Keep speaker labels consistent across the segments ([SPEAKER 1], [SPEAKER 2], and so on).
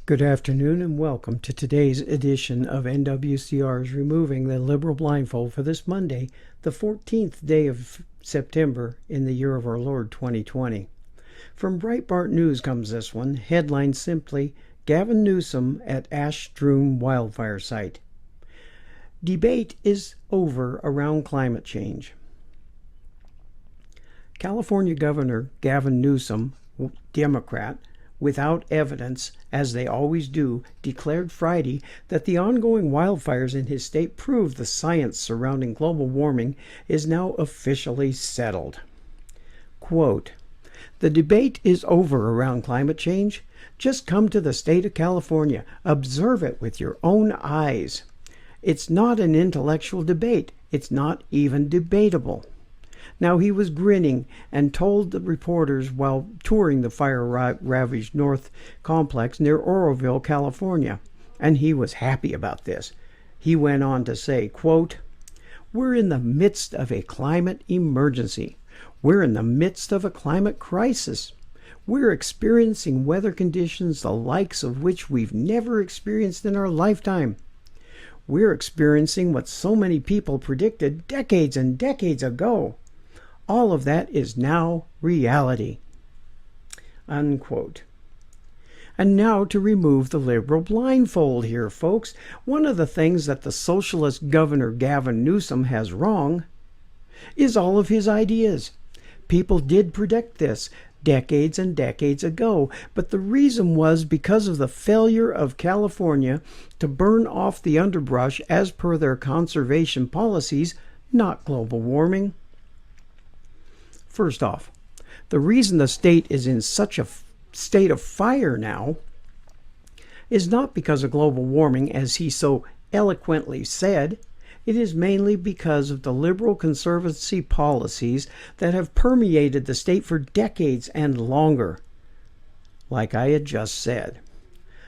[SPEAKER 1] Good afternoon and welcome to today's edition of NWCR's Removing the Liberal Blindfold for this Monday, the 14th day of September in the year of our Lord 2020. From Breitbart News comes this one, headline simply, Gavin Newsom at ash-strewn wildfire site. Debate is over around climate change. California Governor Gavin Newsom, Democrat, without evidence, as they always do, declared Friday that the ongoing wildfires in his state prove the science surrounding global warming is now officially settled. Quote, "The debate is over around climate change. Just come to the state of California. Observe it with your own eyes. It's not an intellectual debate. It's not even debatable." Now, he was grinning and told the reporters while touring the fire-ravaged North Complex near Oroville, California, and he was happy about this. He went on to say, quote, "We're in the midst of a climate emergency. We're in the midst of a climate crisis. We're experiencing weather conditions the likes of which we've never experienced in our lifetime. We're experiencing what so many people predicted decades and decades ago. All of that is now reality." Unquote. And now to remove the liberal blindfold here, folks. One of the things that the socialist Governor Gavin Newsom has wrong is all of his ideas. People did predict this decades and decades ago, but the reason was because of the failure of California to burn off the underbrush as per their conservation policies, not global warming. First off, the reason the state is in such a state of fire now is not because of global warming, as he so eloquently said. It is mainly because of the liberal conservancy policies that have permeated the state for decades and longer. Like I had just said,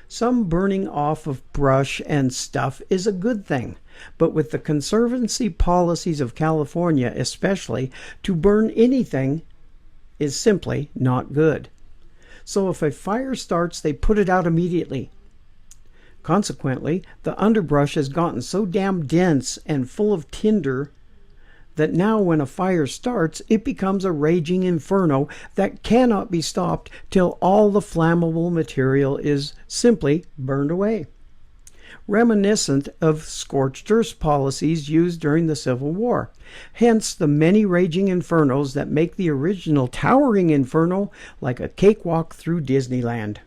[SPEAKER 1] some burning off of brush and stuff is a good thing. But with the conservancy policies of California especially, to burn anything is simply not good. So if a fire starts, they put it out immediately. Consequently, the underbrush has gotten so damn dense and full of tinder that now when a fire starts, it becomes a raging inferno that cannot be stopped till all the flammable material is simply burned away. Reminiscent of scorched earth policies used during the Civil War. Hence the many raging infernos that make the original towering inferno like a cakewalk through Disneyland.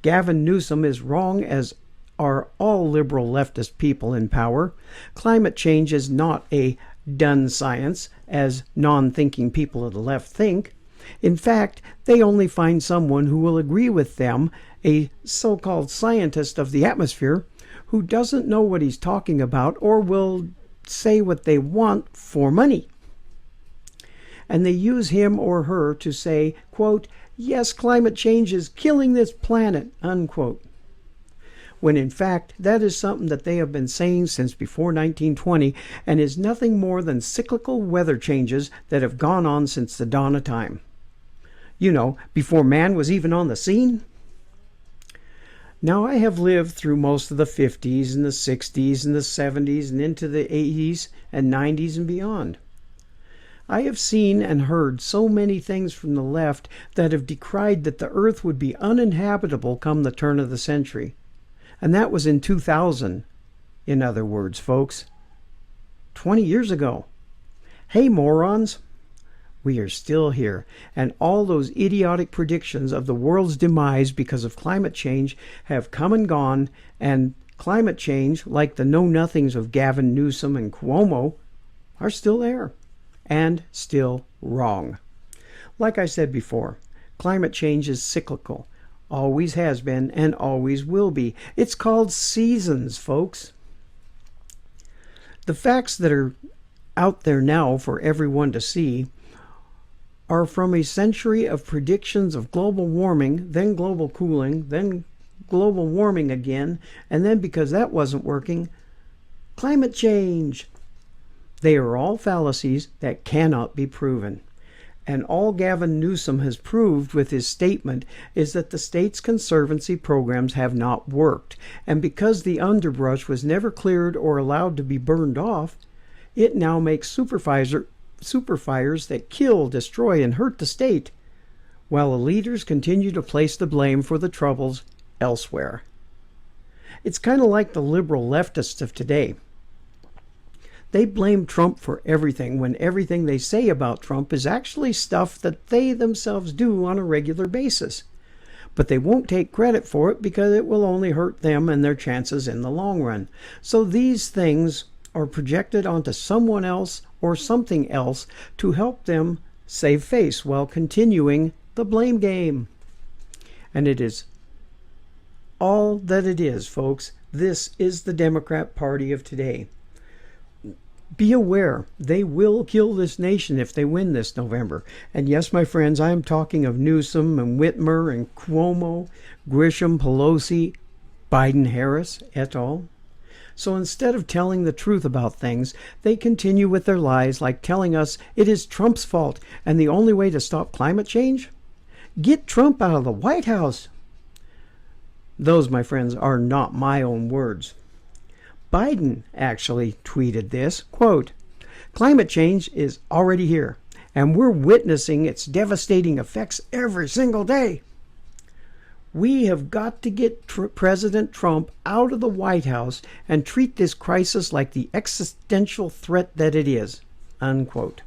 [SPEAKER 1] Gavin Newsom is wrong, as are all liberal leftist people in power. Climate change is not a done science, as non-thinking people of the left think. In fact, they only find someone who will agree with them, a so-called scientist of the atmosphere, who doesn't know what he's talking about or will say what they want for money. And they use him or her to say, quote, "Yes, climate change is killing this planet," unquote. When in fact, that is something that they have been saying since before 1920 and is nothing more than cyclical weather changes that have gone on since the dawn of time. You know, before man was even on the scene. Now, I have lived through most of the 50s and the 60s and the 70s and into the 80s and 90s and beyond. I have seen and heard so many things from the left that have decried that the earth would be uninhabitable come the turn of the century. And that was in 2000, in other words, folks. 20 years ago. Hey, morons! We are still here, and all those idiotic predictions of the world's demise because of climate change have come and gone, and climate change, like the know-nothings of Gavin Newsom and Cuomo, are still there, and still wrong. Like I said before, climate change is cyclical, always has been, and always will be. It's called seasons, folks. The facts that are out there now for everyone to see are from a century of predictions of global warming, then global cooling, then global warming again, and then, because that wasn't working, climate change. They are all fallacies that cannot be proven. And all Gavin Newsom has proved with his statement is that the state's conservancy programs have not worked. And because the underbrush was never cleared or allowed to be burned off, it now makes super fires that kill, destroy, and hurt the state, while the leaders continue to place the blame for the troubles elsewhere. It's kind of like the liberal leftists of today. They blame Trump for everything when everything they say about Trump is actually stuff that they themselves do on a regular basis. But they won't take credit for it because it will only hurt them and their chances in the long run. So these things are projected onto someone else or something else to help them save face while continuing the blame game. And it is all that it is, folks. This is the Democrat Party of today. Be aware, they will kill this nation if they win this November. And yes, my friends, I am talking of Newsom and Whitmer and Cuomo, Grisham, Pelosi, Biden, Harris, et al. So instead of telling the truth about things, they continue with their lies, like telling us it is Trump's fault and the only way to stop climate change? Get Trump out of the White House. Those, my friends, are not my own words. Biden actually tweeted this, quote, "Climate change is already here, and we're witnessing its devastating effects every single day. We have got to get President Trump out of the White House and treat this crisis like the existential threat that it is," unquote.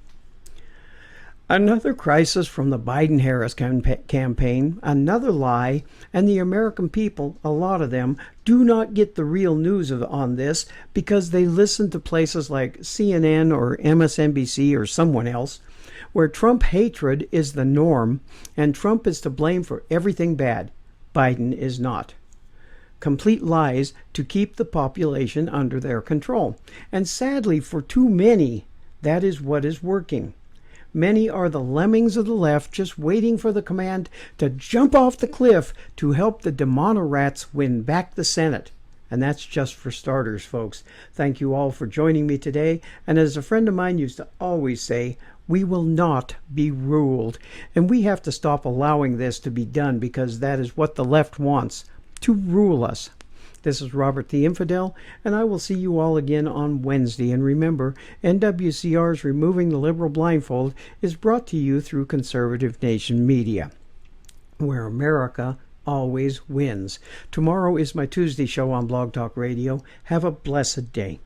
[SPEAKER 1] Another crisis from the Biden-Harris campaign, another lie, and the American people, a lot of them, do not get the real news on this because they listen to places like CNN or MSNBC or someone else, where Trump hatred is the norm and Trump is to blame for everything bad. Biden is not. Complete lies to keep the population under their control. And sadly, for too many, that is what is working. Many are the lemmings of the left just waiting for the command to jump off the cliff to help the demonorats win back the Senate. And that's just for starters, folks. Thank you all for joining me today. And as a friend of mine used to always say, we will not be ruled. And we have to stop allowing this to be done because that is what the left wants, to rule us. This is Robert the Infidel, and I will see you all again on Wednesday. And remember, NWCR's Removing the Liberal Blindfold is brought to you through Conservative Nation Media, where America always wins. Tomorrow is my Tuesday show on Blog Talk Radio. Have a blessed day.